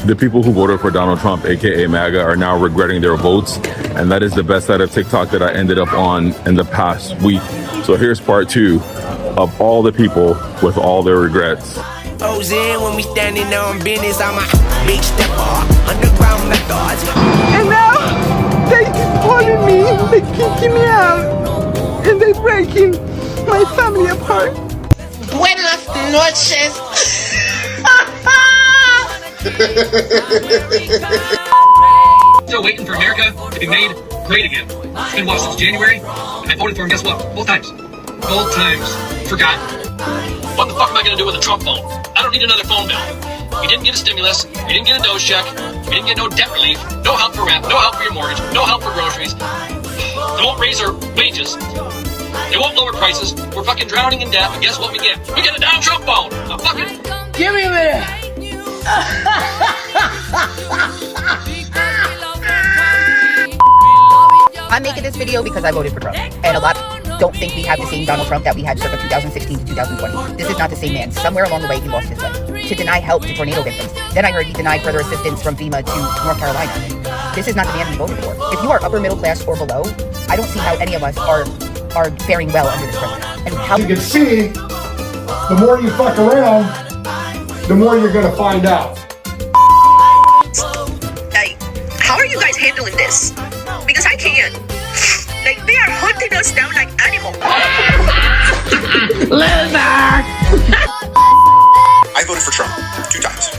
The people who voted for Donald Trump, aka MAGA, are now regretting their votes, and that is the best side of TikTok that I ended up on in the past week. So here's part 2 of all the people with all their regrets. When we standing on business, I'm a big stepper, underground methods. And now they keep calling me, they kicking me out, and they breaking my family apart. Buenas noches. Still waiting for America to be made great again. It's been watched since January, and I voted for him, guess what? Both times. Both times. Forgot. What the fuck am I gonna do with a Trump phone? I don't need another phone bill. We didn't get a stimulus, we didn't get a dose check, we didn't get no debt relief, no help for rent, no help for your mortgage, no help for groceries. They won't raise our wages. They won't lower prices. We're fucking drowning in debt, and guess what we get? We get a Donald Trump phone! A fucking... Give me a minute. I'm making this video because I voted for Trump, and a lot don't think we have the same Donald Trump that we had circa 2016 to 2020. This is not the same man. Somewhere along the way, he lost his way. To deny help to tornado victims. Then I heard he denied further assistance from FEMA to North Carolina. This is not the man we voted for. If you are upper middle class or below, I don't see how any of us are faring well under this president. And how you can see, the more you fuck around, the more you're gonna find out. Like, how are you guys handling this? Because I can't. Like, they are hunting us down like animals. I voted for Trump 2 times.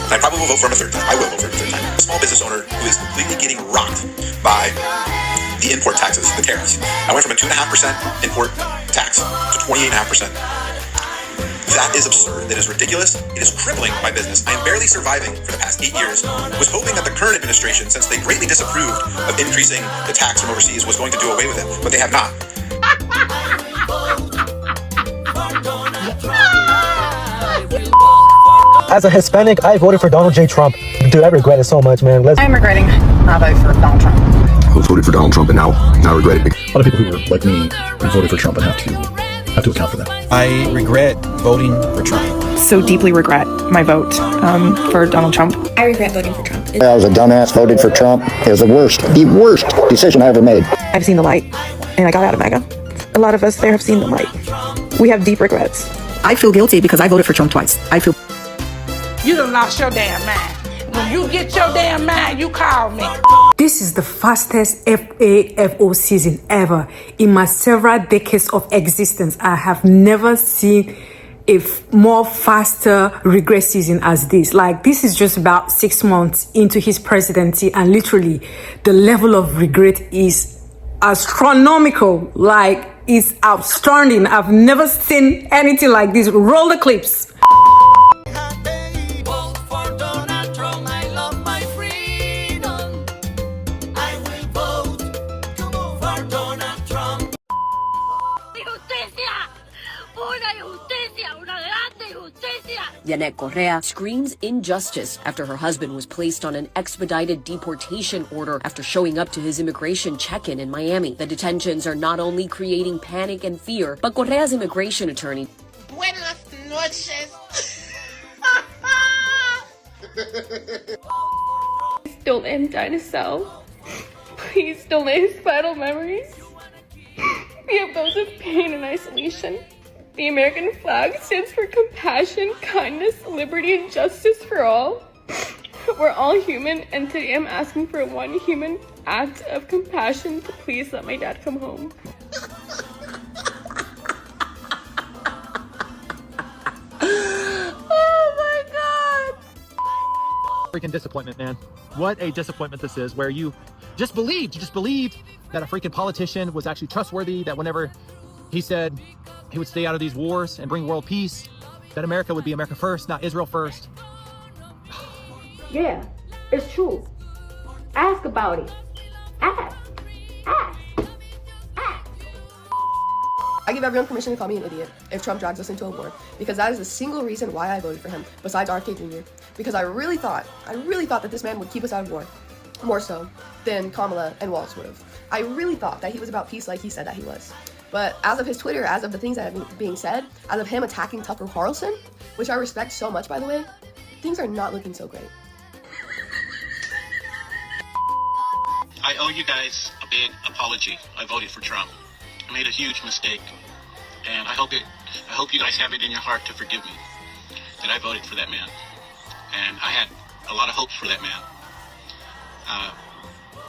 And I probably will vote for him a 3rd time. I will vote for him a 3rd time. A small business owner who is completely getting rocked by the import taxes, the tariffs. I went from a 2.5% import tax to 28.5%. That is absurd. That is ridiculous. It is crippling my business. I am barely surviving for the past 8 years. Was hoping that the current administration, since they greatly disapproved of increasing the tax from overseas, was going to do away with it, but they have not. As a Hispanic, I voted for Donald J. Trump. Dude, I regret it so much, man. I'm regretting my vote for Donald Trump. I voted for Donald Trump and now regret it. A lot of people who were like me who voted for Trump and have to account for that. I regret voting for Trump. So deeply regret my vote for Donald Trump. I regret voting for Trump. I was a dumbass, voted for Trump. It was the worst decision I ever made. I've seen the light, and I got out of MAGA. A lot of us there have seen the light. We have deep regrets. I feel guilty because I voted for Trump twice. You done lost your damn mind. When you get your damn mind, you call me. This is the fastest FAFO season ever. In my several decades of existence, I have never seen a more faster regret season as this. Like, this is just about 6 months into his presidency, and literally the level of regret is astronomical. Like, it's outstanding. I've never seen anything like this. Roll the clips. Yanet Correa screams injustice after her husband was placed on an expedited deportation order after showing up to his immigration check-in in Miami. The detentions are not only creating panic and fear, but Correa's immigration attorney... Buenas noches. Don't let him die in a cell. Please don't let his final memories be of those of pain and isolation. The American flag stands for compassion, kindness, liberty, and justice for all. We're all human, and today I'm asking for one human act of compassion to please let my dad come home. Oh my God! Freaking disappointment, man. What a disappointment this is, where you just believed that a freaking politician was actually trustworthy, that whenever he said he would stay out of these wars and bring world peace, that America would be America first, not Israel first. Yeah, it's true. Ask about it. Ask. I give everyone permission to call me an idiot if Trump drags us into a war, because that is the single reason why I voted for him, besides RFK Jr. Because I really thought that this man would keep us out of war, more so than Kamala and Wallace would have. I really thought that he was about peace like he said that he was. But as of his Twitter, as of the things that are being said, as of him attacking Tucker Carlson, which I respect so much, by the way, things are not looking so great. I owe you guys a big apology. I voted for Trump. I made a huge mistake, and I hope you guys have it in your heart to forgive me that I voted for that man. And I had a lot of hopes for that man.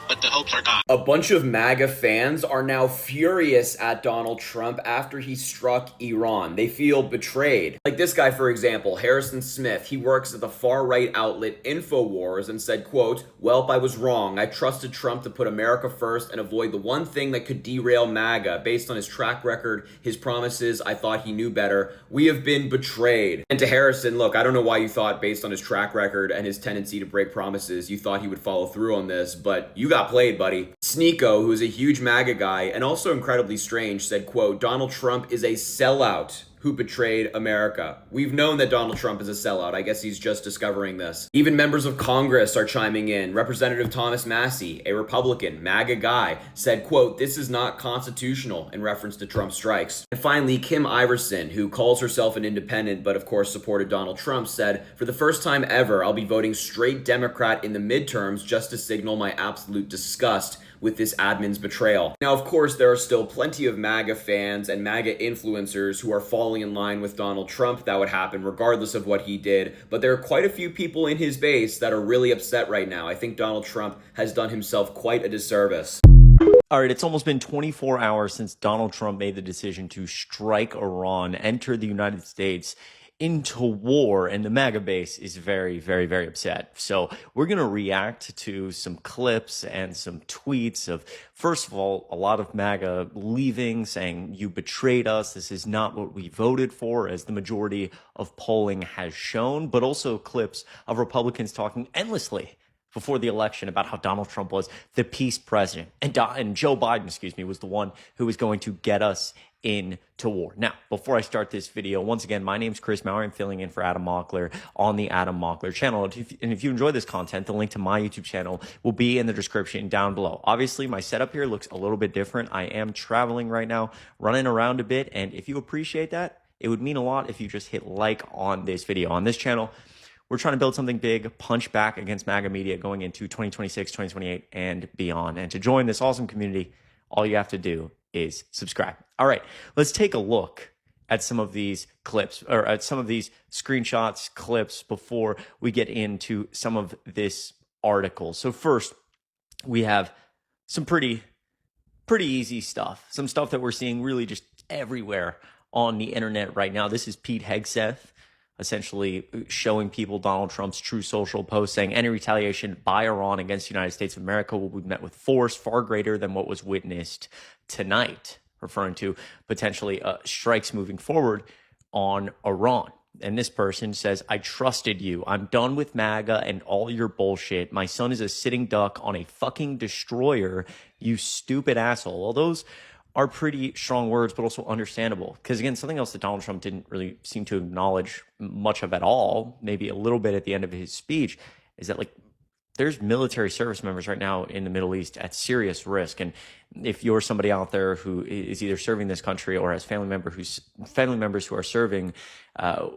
But the hopes are gone. A bunch of MAGA fans are now furious at Donald Trump after he struck Iran. They feel betrayed. Like this guy, for example, Harrison Smith. He works at the far-right outlet InfoWars and said, quote, "Welp, I was wrong. I trusted Trump to put America first and avoid the one thing that could derail MAGA. Based on his track record, his promises, I thought he knew better. We have been betrayed." And to Harrison, look, I don't know why you thought based on his track record and his tendency to break promises, you thought he would follow through on this, but you got played, buddy. Sneeko, who is a huge MAGA guy and also incredibly strange, said, quote, "Donald Trump is a sellout who betrayed America." We've known that Donald Trump is a sellout. I guess he's just discovering this. Even members of Congress are chiming in. Representative Thomas Massey, a Republican, MAGA guy, said, quote, "This is not constitutional," in reference to Trump strikes. And finally, Kim Iverson, who calls herself an independent but of course supported Donald Trump, said, "For the first time ever, I'll be voting straight Democrat in the midterms just to signal my absolute disgust with this admin's betrayal." Now, of course, there are still plenty of MAGA fans and MAGA influencers who are falling in line with Donald Trump. That would happen regardless of what he did. But there are quite a few people in his base that are really upset right now. I think Donald Trump has done himself quite a disservice. All right, it's almost been 24 hours since Donald Trump made the decision to strike Iran, enter the United States into war, and the MAGA base is very, very, very upset. So we're going to react to some clips and some tweets of, first of all, a lot of MAGA leaving, saying, "You betrayed us. This is not what we voted for," as the majority of polling has shown, but also clips of Republicans talking endlessly before the election about how Donald Trump was the peace president, and Joe Biden, was the one who was going to get us into war. Now, before I start this video, once again, my name's Chris Maurer. I'm filling in for Adam Mockler on the Adam Mockler channel. And if you enjoy this content, the link to my YouTube channel will be in the description down below. Obviously, my setup here looks a little bit different. I am traveling right now, running around a bit. And if you appreciate that, it would mean a lot if you just hit like on this video. On this channel, we're trying to build something big, punch back against MAGA media going into 2026, 2028, and beyond. And to join this awesome community, all you have to do is subscribe. All right, let's take a look at some of these clips, or at some of these screenshots, clips, before we get into some of this article. So first, we have some pretty easy stuff. Some stuff that we're seeing really just everywhere on the internet right now. This is Pete Hegseth, essentially showing people Donald Trump's True Social post saying any retaliation by Iran against the United States of America will be met with force far greater than what was witnessed tonight, referring to potentially strikes moving forward on Iran. And this person says, "I trusted you. I'm done with MAGA and all your bullshit. My son is a sitting duck on a fucking destroyer, you stupid asshole." Well, those are pretty strong words, but also understandable. Because again, something else that Donald Trump didn't really seem to acknowledge much of at all, maybe a little bit at the end of his speech, is that like there's military service members right now in the Middle East at serious risk. And if you're somebody out there who is either serving this country or has family members who are serving,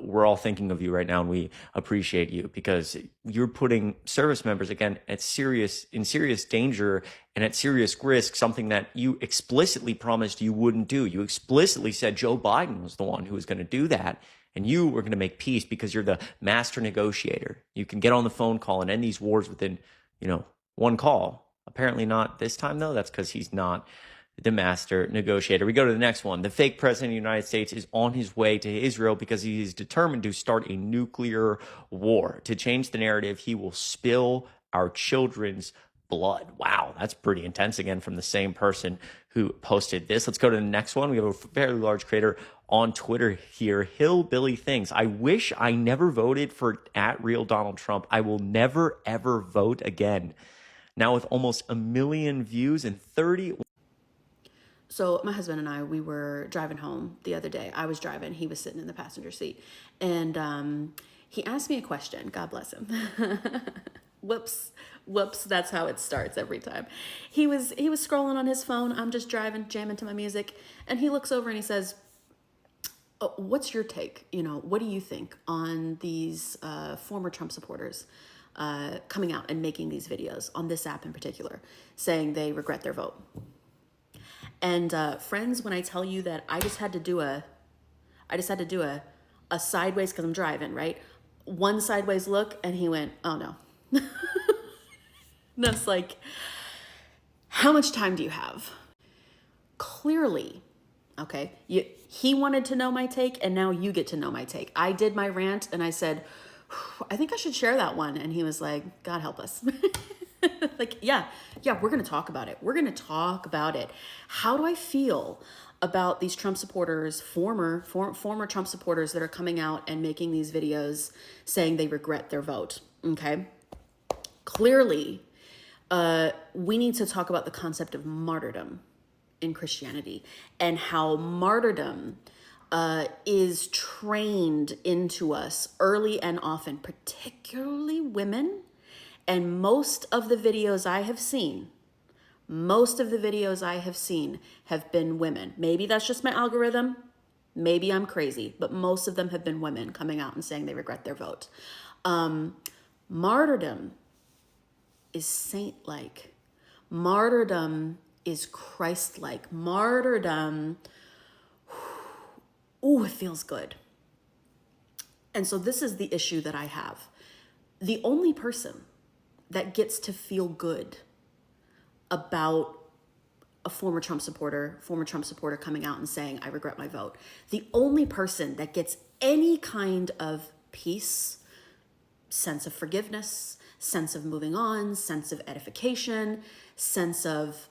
we're all thinking of you right now, and we appreciate you, because you're putting service members again in serious danger and at serious risk, something that you explicitly promised you wouldn't do. You explicitly said Joe Biden was the one who was going to do that, and you were going to make peace because you're the master negotiator. You can get on the phone call and end these wars within, one call. Apparently not this time, though. That's because he's not the master negotiator. We go to the next one. The fake president of the United States is on his way to Israel because he is determined to start a nuclear war. To change the narrative, he will spill our children's blood. Wow, that's pretty intense, again, from the same person who posted this. Let's go to the next one. We have a fairly large creator on Twitter here, Hillbilly Things. "I wish I never voted for @real Donald Trump. I will never, ever vote again." Now with almost 1 million views and 30... So my husband and I, we were driving home the other day. I was driving, he was sitting in the passenger seat. And he asked me a question. God bless him. Whoops, that's how it starts every time. He was scrolling on his phone. I'm just driving, jamming to my music. And he looks over and he says, "What's your take? What do you think on these former Trump supporters coming out and making these videos on this app in particular, saying they regret their vote. And friends, when I tell you that I just had to do a sideways, because I'm driving, right? One sideways look, and he went, oh no. And that's like, how much time do you have? Clearly, okay, he wanted to know my take, and now you get to know my take. I did my rant, and I said, I think I should share that one. And he was like, God help us. Like, yeah, we're going to talk about it. We're going to talk about it. How do I feel about these Trump supporters, former Trump supporters that are coming out and making these videos saying they regret their vote? Okay. Clearly, we need to talk about the concept of martyrdom in Christianity, and how martyrdom is trained into us early and often, particularly women. And most of the videos I have seen have been women. Maybe that's just my algorithm. Maybe I'm crazy, but most of them have been women coming out and saying they regret their vote. Martyrdom is saint-like. Martyrdom is Christ-like. Martyrdom, ooh, it feels good. And so this is the issue that I have. The only person that gets to feel good about a former Trump supporter coming out and saying, I regret my vote. The only person that gets any kind of peace, sense of forgiveness, sense of moving on, sense of edification, sense of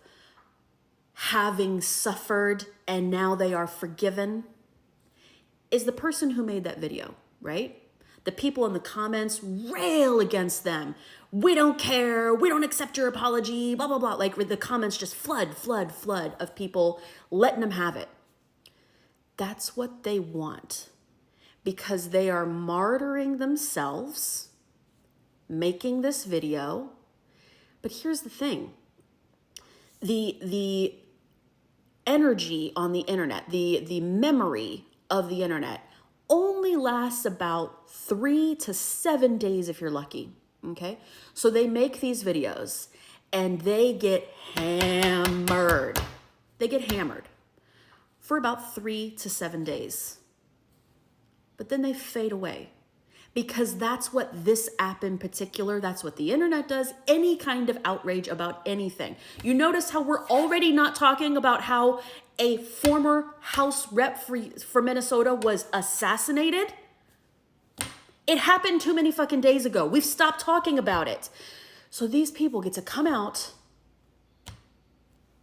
having suffered and now they are forgiven, is the person who made that video, right? The people in the comments rail against them. We don't care. We don't accept your apology, blah, blah, blah. Like the comments just flood of people letting them have it. That's what they want, because they are martyring themselves, making this video. But here's the thing. The energy on the internet, the memory of the internet only lasts about 3 to 7 days if you're lucky, okay? So they make these videos and they get hammered. They get hammered for about 3 to 7 days. But then they fade away, because that's what this app in particular, that's what the internet does, any kind of outrage about anything. You notice how we're already not talking about how a former House rep for Minnesota was assassinated? It happened too many fucking days ago. We've stopped talking about it. So these people get to come out.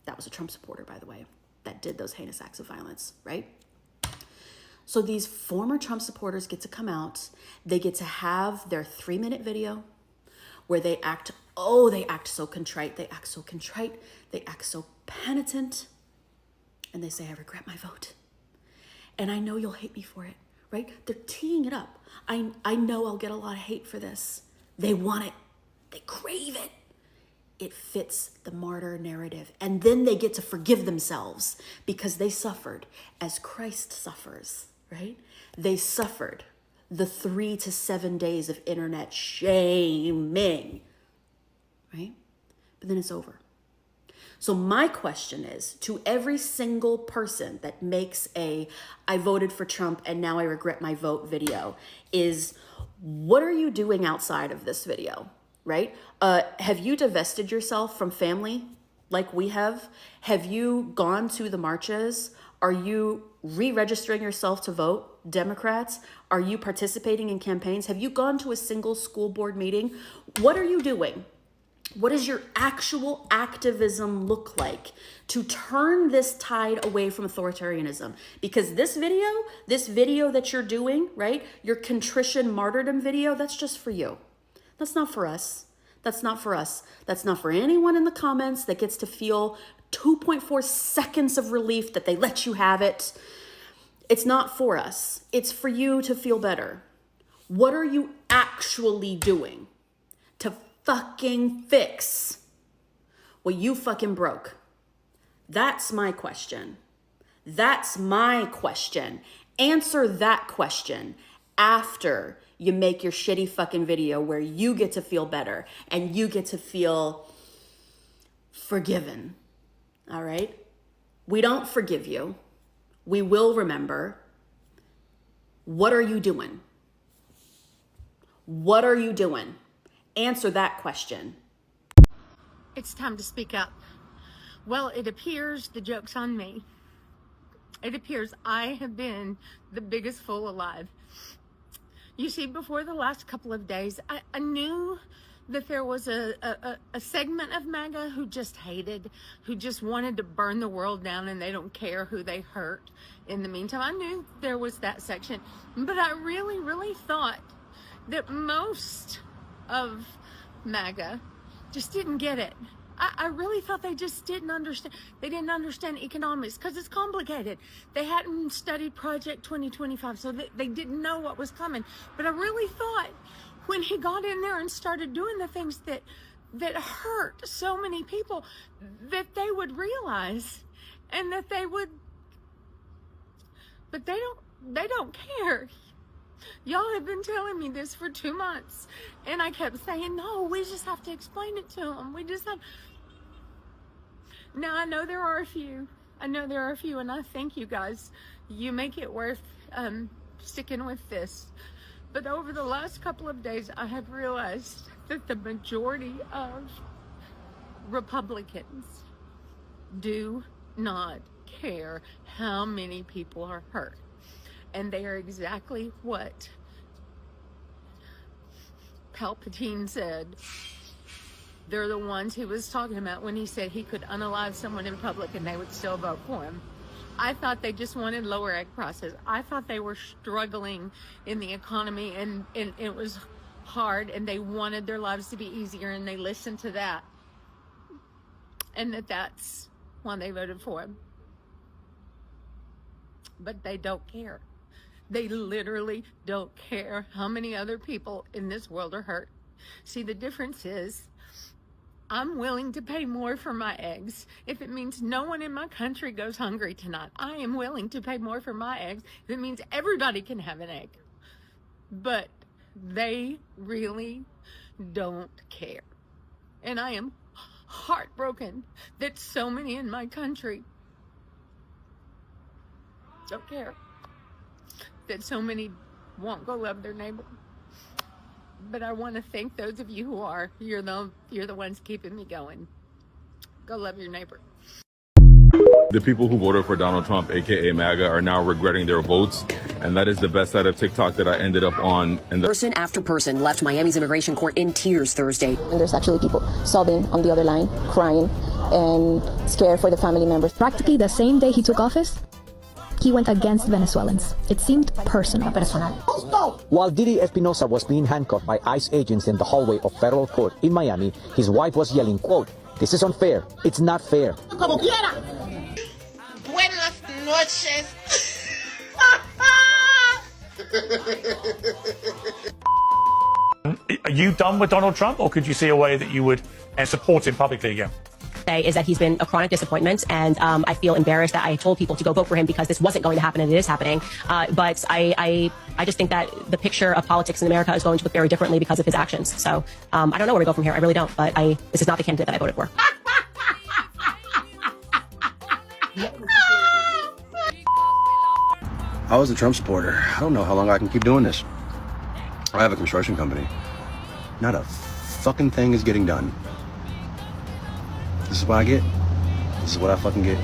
That was a Trump supporter, by the way, that did those heinous acts of violence, right? So these former Trump supporters get to come out. They get to have their 3-minute video where they act so contrite. They act so contrite. They act so penitent. And they say, I regret my vote. And I know you'll hate me for it, right? They're teeing it up. I know I'll get a lot of hate for this. They want it. They crave it. It fits the martyr narrative. And then they get to forgive themselves because they suffered as Christ suffers, right? They suffered the 3 to 7 days of internet shaming, right? But then it's over. So my question is, to every single person that makes a I voted for Trump and now I regret my vote video, is what are you doing outside of this video, right? Have you divested yourself from family like we have? Have you gone to the marches? Are you re-registering yourself to vote Democrats? Are you participating in campaigns? Have you gone to a single school board meeting? What are you doing? What does your actual activism look like to turn this tide away from authoritarianism? Because this video that you're doing, right? Your contrition martyrdom video, that's just for you. That's not for us. That's not for us. That's not for anyone in the comments that gets to feel 2.4 seconds of relief that they let you have it. It's not for us. It's for you to feel better. What are you actually doing to fucking fix what you fucking broke? That's my question. That's my question. Answer that question after you make your shitty fucking video where you get to feel better and you get to feel forgiven. All right? We don't forgive you. We will remember. What are you doing? What are you doing? Answer that question. It's time to speak up. Well, it appears the joke's on me. It appears I have been the biggest fool alive. You see, before the last couple of days, I knew that there was a segment of MAGA who just hated, who just wanted to burn the world down, and they don't care who they hurt. In the meantime, I knew there was that section, but I really, really thought that most of MAGA just didn't get it. I really thought they just didn't understand. They didn't understand economics because it's complicated. They hadn't studied Project 2025, so they didn't know what was coming. But I really thought when he got in there and started doing the things that hurt so many people, that they would realize, and that they would. But they don't care. Y'all have been telling me this for 2 months, and I kept saying, no, we just have to explain it to them. We just have. Now, I know there are a few, and I thank you guys. You make it worth sticking with this. But over the last couple of days, I have realized that the majority of Republicans do not care how many people are hurt. And they are exactly what Palpatine said. They're the ones he was talking about when he said he could unalive someone in public and they would still vote for him. I thought they just wanted lower egg prices. I thought they were struggling in the economy and it was hard and they wanted their lives to be easier, and they listened to that. And that's why they voted for him. But they don't care. They literally don't care how many other people in this world are hurt. See, the difference is I'm willing to pay more for my eggs. If it means no one in my country goes hungry tonight, I am willing to pay more for my eggs. If it means everybody can have an egg. But they really don't care. And I am heartbroken that so many in my country don't care. That so many won't go love their neighbor. But I want to thank those of you who are. You're the ones keeping me going. Go love your neighbor. The people who voted for Donald Trump, aka MAGA, are now regretting their votes, and that is the best side of TikTok that I ended up on. And Person after person left Miami's immigration court in tears Thursday. And there's actually people sobbing on the other line, crying and scared for the family members. Practically the same day he took office, he went against Venezuelans. It seemed personal. While Didi Espinosa was being handcuffed by ICE agents in the hallway of federal court in Miami, his wife was yelling, quote, "This is unfair. It's not fair." Como quiera. Buenas noches. Are you done with Donald Trump, or could you see a way that you would support him publicly again? Is that he's been a chronic disappointment, and I feel embarrassed that I told people to go vote for him because this wasn't going to happen, and it is happening. But I just think that the picture of politics in America is going to look very differently because of his actions. So I don't know where to go from here. I really don't. But this is not the candidate that I voted for. I was a Trump supporter. I don't know how long I can keep doing this. I have a construction company. Not a fucking thing is getting done. This is what I get. This is what I fucking get.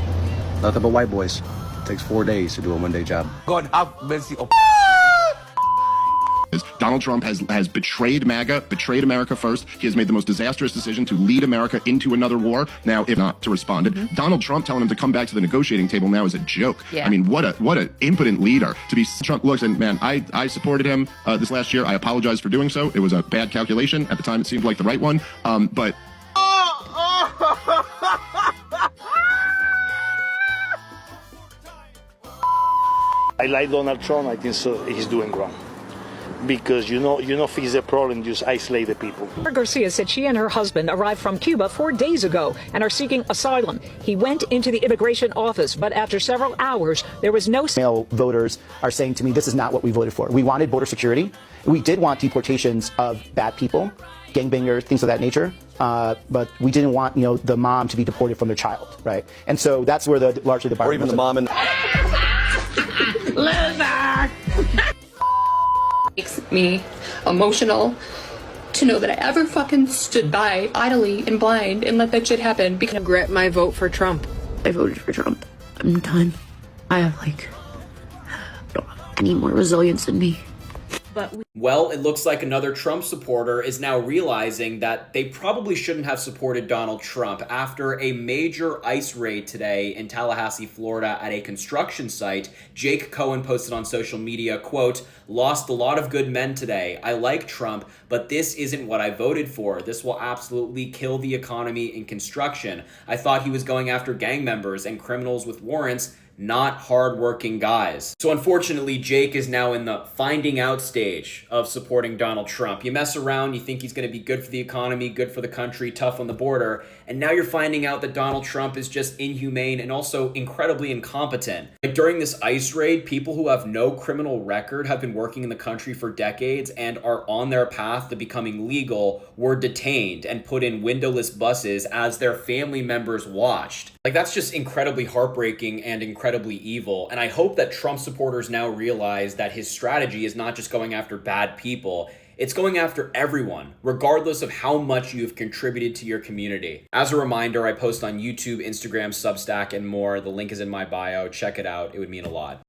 Nothing but white boys. It takes 4 days to do a one-day job. God have mercy upon. Donald Trump has betrayed MAGA, betrayed America first. He has made the most disastrous decision to lead America into another war. Now, if not to respond, Donald Trump telling him to come back to the negotiating table now is a joke. Yeah. I mean, what an impotent leader to be. Trump looks, and man, I supported him this last year. I apologize for doing so. It was a bad calculation at the time. It seemed like the right one, but. I like Donald Trump. I think so. He's doing wrong. because you know if it's a problem, just isolate the people. Garcia said she and her husband arrived from Cuba 4 days ago and are seeking asylum. He went into the immigration office, but after several hours, there was no... Male voters are saying to me, this is not what we voted for. We wanted border security. We did want deportations of bad people, gangbangers, things of that nature. But we didn't want, the mom to be deported from their child, right? And so that's where largely the... Or even the mom and... Loser! Makes me emotional to know that I ever fucking stood by idly and blind and let that shit happen because I regret my vote for Trump. I voted for Trump. I'm done. I don't have any more resilience in me. Well, it looks like another Trump supporter is now realizing that they probably shouldn't have supported Donald Trump after a major ICE raid today in Tallahassee, Florida at a construction site. Jake Cohen posted on social media, quote, "Lost a lot of good men today. I like Trump, but this isn't what I voted for. This will absolutely kill the economy in construction. I thought he was going after gang members and criminals with warrants, not hardworking guys." So unfortunately, Jake is now in the finding out stage of supporting Donald Trump. You mess around, you think he's going to be good for the economy, good for the country, tough on the border, and now you're finding out that Donald Trump is just inhumane and also incredibly incompetent. Like during this ICE raid, people who have no criminal record, have been working in the country for decades, and are on their path to becoming legal, were detained and put in windowless buses as their family members watched. Like, that's just incredibly heartbreaking and incredibly evil. And I hope that Trump supporters now realize that his strategy is not just going after bad people, it's going after everyone, regardless of how much you have contributed to your community. As a reminder, I post on YouTube, Instagram, Substack, and more. The link is in my bio. Check it out. It would mean a lot.